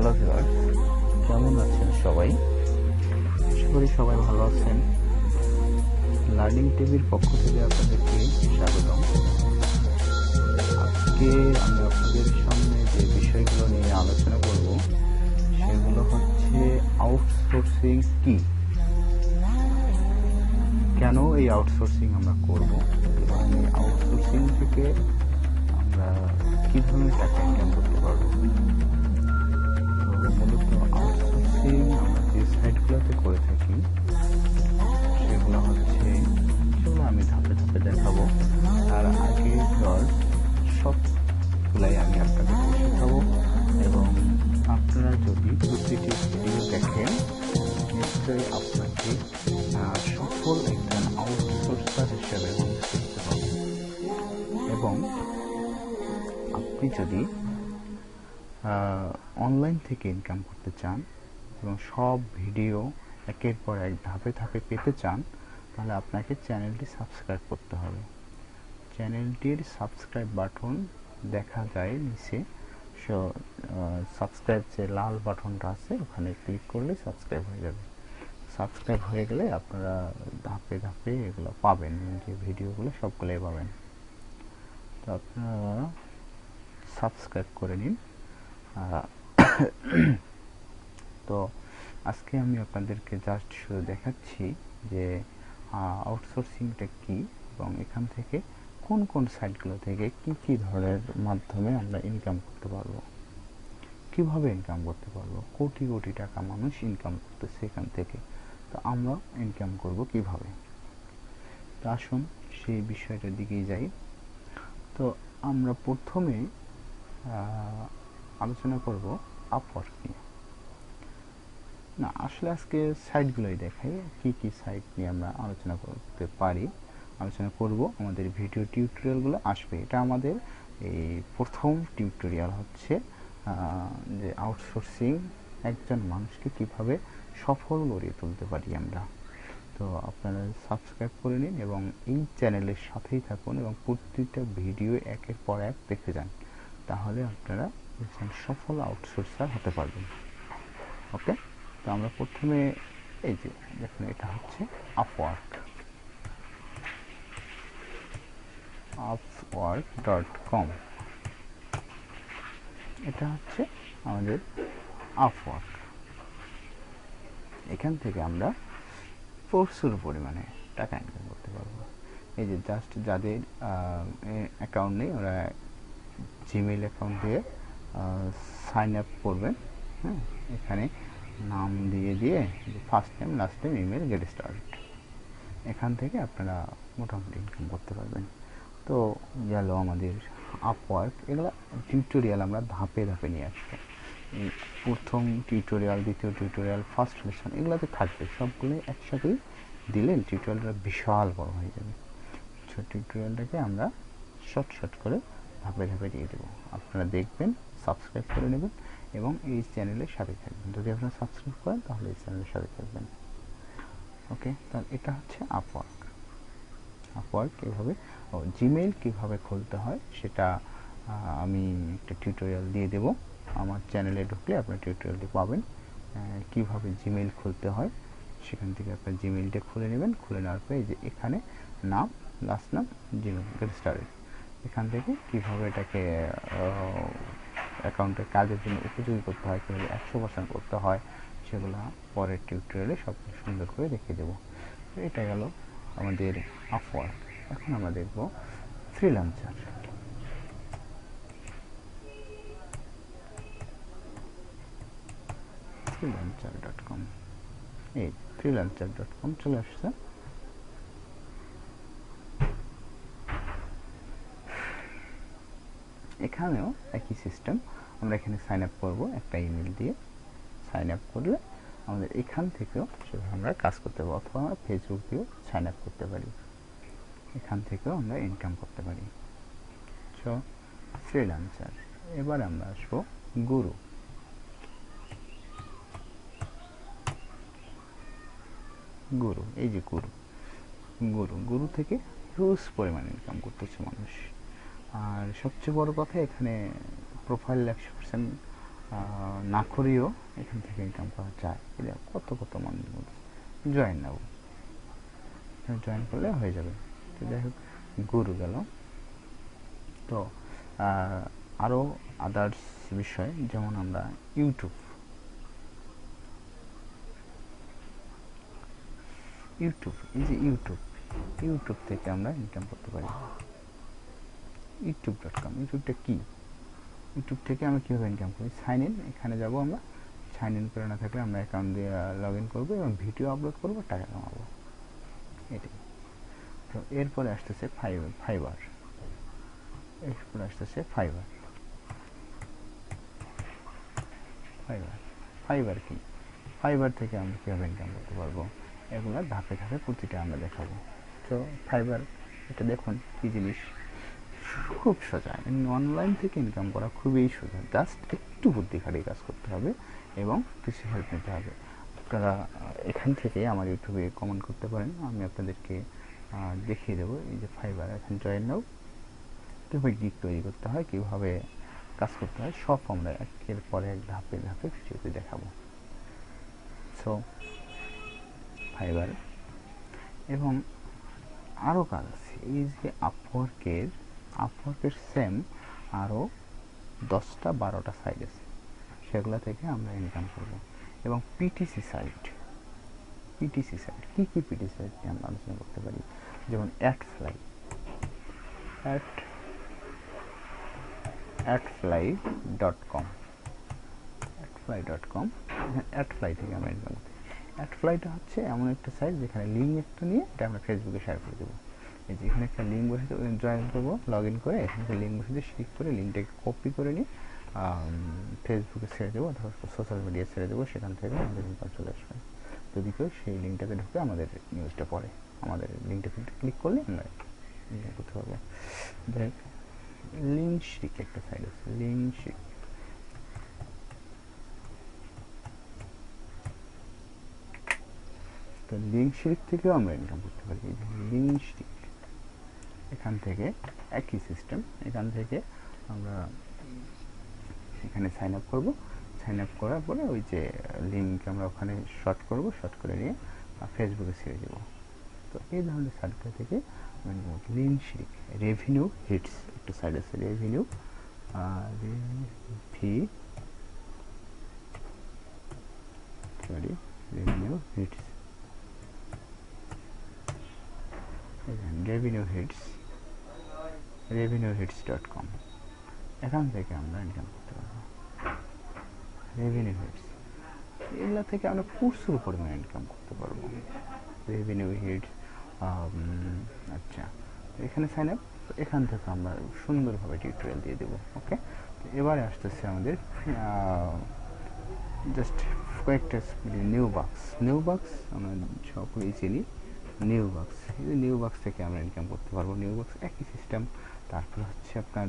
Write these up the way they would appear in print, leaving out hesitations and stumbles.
Hello viewers, কেমন আছেন সবাই? আশা করি সবাই ভালো আছেন। লার্নিং টিভির পক্ষ থেকে আপনাদেরকে স্বাগতম। আজকে আমি আপনাদের সামনে যে বিষয়গুলো নিয়ে আলোচনা করব সেগুলো হচ্ছে আউটসোর্সিং কি, কেন এই আউটসোর্সিং আমরা করব এবং এই আউটসোর্সিং থেকে আমরা কী ধরনের টাকা ইনকাম করতে পারবো। মূলত আউটসোর্সিং আমরা যে সাইটগুলোতে করে থাকি সেগুলো হচ্ছে, সেগুলো আমি ধাপে ধাপে দেখাবো। আর আগে সবগুলাই আমি আপনাদেরকে শেখাবো এবং আপনারা যদি প্রতিটি ভিডিও দেখেন নিশ্চয়ই আপনাকে সফল একজন আউটসোর্সার হিসেবে বুঝতে পারবেন। এবং আপনি যদি অনলাইন থেকে ইনকাম করতে চান এবং সব ভিডিও একের পর এক ধাপে ধাপে পেতে চান, তাহলে আপনাকে চ্যানেলটি সাবস্ক্রাইব করতে হবে। চ্যানেলটির সাবস্ক্রাইব বাটন দেখা যায় নিচে, সাবস্ক্রাইব যে লাল বাটনটা আছে ওখানে ক্লিক করলে সাবস্ক্রাইব হয়ে যাবে। সাবস্ক্রাইব হয়ে গেলে আপনারা ধাপে ধাপে এগুলো পাবেন, যে ভিডিওগুলো সবগুলোই পাবেন। তো আপনারা সাবস্ক্রাইব করে নিন। তো আজকে আমি আপনাদেরকে জাস্ট শুধু দেখাচ্ছি যে আউটসোর্সিংটা কি এবং এখান থেকে কোন কোন সাইটগুলো থেকে কি কি ধরনের মাধ্যমে আমরা ইনকাম করতে পারবো, কিভাবে ইনকাম করতে পারবো। কোটি কোটি টাকা মানুষ ইনকাম করতেছে এখান থেকে, তো আমরা ইনকাম করব কিভাবে। তো আসুন সেই বিষয়টার দিকেই যাই। তো আমরা প্রথমে আলোচনা করব আপওয়ার্ক নিয়ে। না, আসলে আজকে সাইটগুলোই দেখাই, কি কি সাইট নিয়ে আমরা আলোচনা করতে পারি, আলোচনা করব। আমাদের ভিডিও টিউটোরিয়ালগুলো আসবে, এটা আমাদের এই প্রথম টিউটোরিয়াল হচ্ছে যে আউটসোর্সিং একজন মানুষকে কিভাবে সফল গড়িয়ে তুলতে পারি আমরা। তো আপনারা সাবস্ক্রাইব করে নিন এবং এই চ্যানেলের সাথেই থাকুন এবং প্রতিটা ভিডিও একের পর এক দেখে যান, তাহলে আপনারা একজন সফল আউটসোর্সার হতে পারবেন। ওকে, তো আমরা প্রথমে এই যে দেখুন, এটা হচ্ছে upwork.com। এটা হচ্ছে আমাদের আপওয়ার্ক। এখান থেকে আমরা প্রচুর পরিমাণে টাকা ইনকাম করতে পারবো। এই যে জাস্ট যাদের অ্যাকাউন্ট নেই ওরা জিমেইল অ্যাকাউন্ট দিয়ে সাইন আপ করবেন। হ্যাঁ, এখানে নাম দিয়ে দিয়ে first name last name email get started, এখান থেকে আপনারা মোটামুটি ইনকাম করতে পারবেন। তো গেল আমাদের আপওয়ার্ক। এগুলো টিউটোরিয়াল আমরা ধাপে ধাপে নিয়ে আসবো। প্রথম টিউটোরিয়াল, দ্বিতীয় টিউটোরিয়াল, ফার্স্ট লেসন এগুলোতে থাকবে, সবগুলো একসাথেই দিলে টিউটোরিয়ালটা বিশাল বড় হয়ে যাবে। ছোট টিউটোরিয়ালটাকে আমরা শর্ট করে ধাপে ধাপে দিয়ে দেবো। আপনারা দেখবেন, সাবস্ক্রাইব করে নেবেন এবং এই চ্যানেলের সাথে থাকবেন। যদি আপনারা সাবস্ক্রাইব করেন তাহলে এই চ্যানেলের সাথে থাকবেন। ওকে, তাহলে এটা হচ্ছে আপওয়ার্ক এভাবে। জিমেইল কীভাবে খুলতে হয় সেটা আমি একটা টিউটোরিয়াল দিয়ে দেব। আমার চ্যানেলে ঢুকলে আপনার টিউটোরিয়ালটি পাবেন, কীভাবে জিমেইল খুলতে হয়। সেখান থেকে আপনার জিমেইলটা খুলে নেবেন। খুলে নেওয়ার পরে এই যে এখানে নাম, লাস্ট নাম, জিমেইল গেট স্টার্টেড, এখান থেকে কীভাবে এটাকে অ্যাকাউন্টে কাজের জন্য উপযোগী করতে হয়, কীভাবে 100% করতে হয়, সেগুলো পরের টিউটোরিয়ালে সব সুন্দর করে দেখিয়ে দেবো। এটা গেল আমাদের আপওয়ার্ক। এখন আমরা দেখব freelancer.com। এই freelancer.com চলে আসছে। এখানেও একই সিস্টেম, আমরা এখানে সাইন আপ করবো একটা ইমেল দিয়ে। সাইন আপ করলে আমাদের এখান থেকেও সেভাবে আমরা কাজ করতে পারবো, অথবা আমরা ফেসবুক দিয়েও সাইন আপ করতে পারি, এখান থেকেও আমরা ইনকাম করতে পারি। So freelancer. এবার আমরা আসবো গুরু। এই যে গুরু থেকে হিউজ পরিমাণে ইনকাম করতেছে মানুষ। আর সবচেয়ে বড় কথা, এখানে প্রোফাইল 100% না করেও এখান থেকে ইনকাম করা যায়। এটা কত কত মানুষ জয়েন নেব, জয়েন করলে হয়ে যাবে। তো যাই হোক, গুরু গেল। তো আরও আদার্স বিষয়, যেমন আমরা ইউটিউব এই যে ইউটিউব থেকে আমরা ইনকাম করতে পারি। youtube.com, ইউটিউবটা কি? ইউটিউব থেকে আমরা কীভাবে ইনকাম করি? সাইন ইন, এখানে যাব আমরা। সাইন ইন করে না থাকলে আমরা অ্যাকাউন্ট দিয়ে লগ ইন করবো এবং ভিডিও আপলোড করবো, টাকা কামাবো, এটাই। তো এরপরে আসতেছে ফাইবার। এরপরে আসতেছে ফাইবার কি? ফাইবার থেকে আমরা কীভাবে ইনকাম করতে পারবো, এগুলো ধাপে ধাপে প্রতিটা আমরা দেখাবো। তো ফাইবার, এটা দেখুন কী জিনিস, খুব সোজা। অনলাইন থেকে ইনকাম করা খুবই সোজা, জাস্ট একটু বুদ্ধি খাটিয়ে কাজ করতে হবে এবং কিছু হেল্প নিতে হবে। আপনারা এখান থেকে আমার ইউটিউবে কমেন্ট করতে পারেন, আমি আপনাদেরকে দেখিয়ে দেবো। এই যে ফাইবার, এখন জয়েন নাও, কীভাবে গিগ তৈরি করতে হয়, কীভাবে কাজ করতে হয়, সব আমরা একের পরে এক ধাপে ধাপে ভিডিওতে দেখাবো। সো ফাইবার এবং আরও কাজ আছে। এই যে আপওয়ার্কের সেম আরও 10-12টা সাইট আছে, সেগুলো থেকে আমরা ইনকাম করব। এবং পিটিসি সাইট, কী কী পিটিসি সাইট নিয়ে আমরা আলোচনা করতে পারি, যেমন adfly.com, অ্যাডফ্লাই থেকে আমরা ইনকাম করতে। অ্যাডফ্লাইটা হচ্ছে এমন একটা সাইট যেখানে লিঙ্ক একটা নিয়ে এটা আমরা ফেসবুকে শেয়ার করে দেবো। এই যে এখানে একটা লিঙ্ক বসে জয়েন করবো, লগ ইন করে এখানে লিঙ্ক বসে ক্লিক করে লিঙ্কটাকে কপি করে নিয়ে ফেসবুকে ছেড়ে দেবো অথবা সোশ্যাল মিডিয়া ছেড়ে দেবো, সেখান থেকে আমাদের ইনকাম চলে আসবে। যদি কেউ সেই লিঙ্কটাতে ঢুকে আমাদের নিউজটা পড়ে, আমাদের লিঙ্কটাতে ক্লিক করলে আমরা ইনকাম করতে পারবো। দেখ, লিঙ্কশিক একটা সাইট আছে, লিঙ্কশিক। তো লিঙ্কশিক থেকেও আমরা ইনকাম করতে পারি। এই যে লিঙ্কশিক, এখান থেকে একই সিস্টেম। এখান থেকে আমরা এখানে সাইন আপ করবো, সাইন আপ করার পরে ওই যে লিঙ্ক আমরা ওখানে শর্ট করবো, শর্ট করে নিয়ে ফেসবুকে ছেড়ে দেবো। তো এই ধরনের সাইটটা থেকে লিঙ্কশিক। রেভিনিউ হিটস একটা সাইট আছে, রেভিনিউ হিটস, revenuehits.com, এখান থেকে আমরা ইনকাম করতে পারবো। রেভিনিউ হিটস, এগুলো থেকে আমরা প্রচুর পরিমাণে ইনকাম করতে পারবো। রেভিনিউ হিটস, আচ্ছা, এখানে সাইন আপ, এখান থেকে আমরা সুন্দরভাবে টিউটোরিয়াল দিয়ে দেবো। ওকে, এবারে আসতেছে আমাদের জাস্ট কয়েকটা নিউ বাক্স আমরা সকলেই চিনি। নিউ বাক্স থেকে আমরা ইনকাম করতে পারবো। নিউ বাক্স একই সিস্টেম। তারপর হচ্ছে আপনার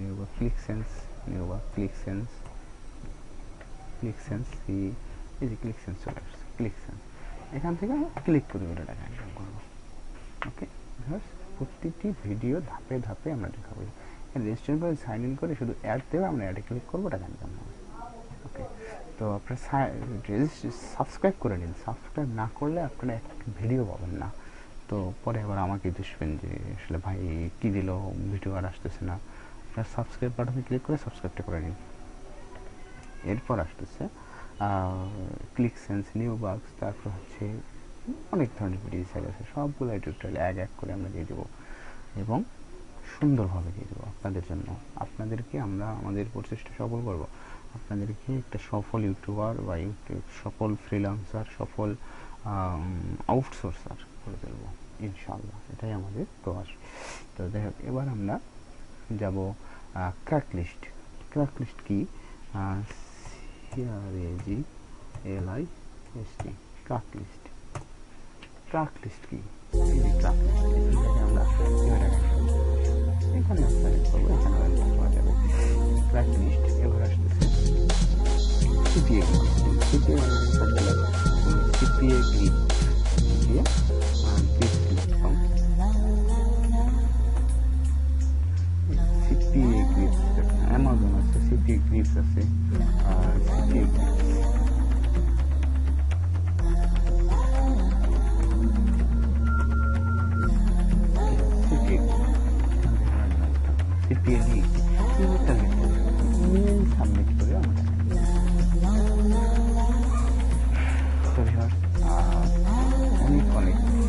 নিউ বাক্স ক্লিকসেন্স, এই যে ক্লিকসেন্স চলে আসছে, ক্লিকসেন্স, এখান থেকে আমরা ক্লিক করে ওটা টাকা ইনকাম করবো। ওকে, প্রতিটি ভিডিও ধাপে ধাপে আমরা দেখাবো। রেজিস্ট্রেশন করে সাইন ইন করে শুধু অ্যাড দেবে, আমরা অ্যাডে ক্লিক করবো, টাকা ইনকাম হবে। ওকে, তো আপনারা সাবস্ক্রাইব করে নিন। সাবস্ক্রাইব না করলে আপনারা এক ভিডিও পাবেন না। তো পরে আবার আমাকে দুষবেন যে আসলে ভাই কী দিল, ভিডিও আর আসতেছে না। আপনার সাবস্ক্রাইব বাটনে ক্লিক করে সাবস্ক্রাইবটা করে নিন। এরপর আসতেছে ক্লিকসেন্স, নিউ বাক্স, তারপর হচ্ছে অনেক ধরনের ভিডিও সাইট আছে, সবগুলো টিউটোরিয়াল এক করে আমরা দিয়ে দেবো এবং সুন্দরভাবে দিয়ে দেবো আপনাদের জন্য। আপনাদেরকে আমরা আমাদের প্রচেষ্টা সফল করব, আপনাদেরকে একটা সফল ইউটিউবার বা সফল ফ্রিল্যান্সার, সফল আউটসোর্সার করে দেবো ইনশাআল্লাহ, এটাই আমাদের প্রয়াস। তো যাই হোক, এবার আমরা যাব ক্র্যাকলিস্ট। ক্র্যাকলিস্ট কি? CRAGLIST, ক্র্যাকলিস্ট কি? আমরা এখানে ক্র্যাকলিস্ট। এবার আসতেছে CPA অ্যামাজন আছে, CPA গ্রিপস আছে, অনেক অনেক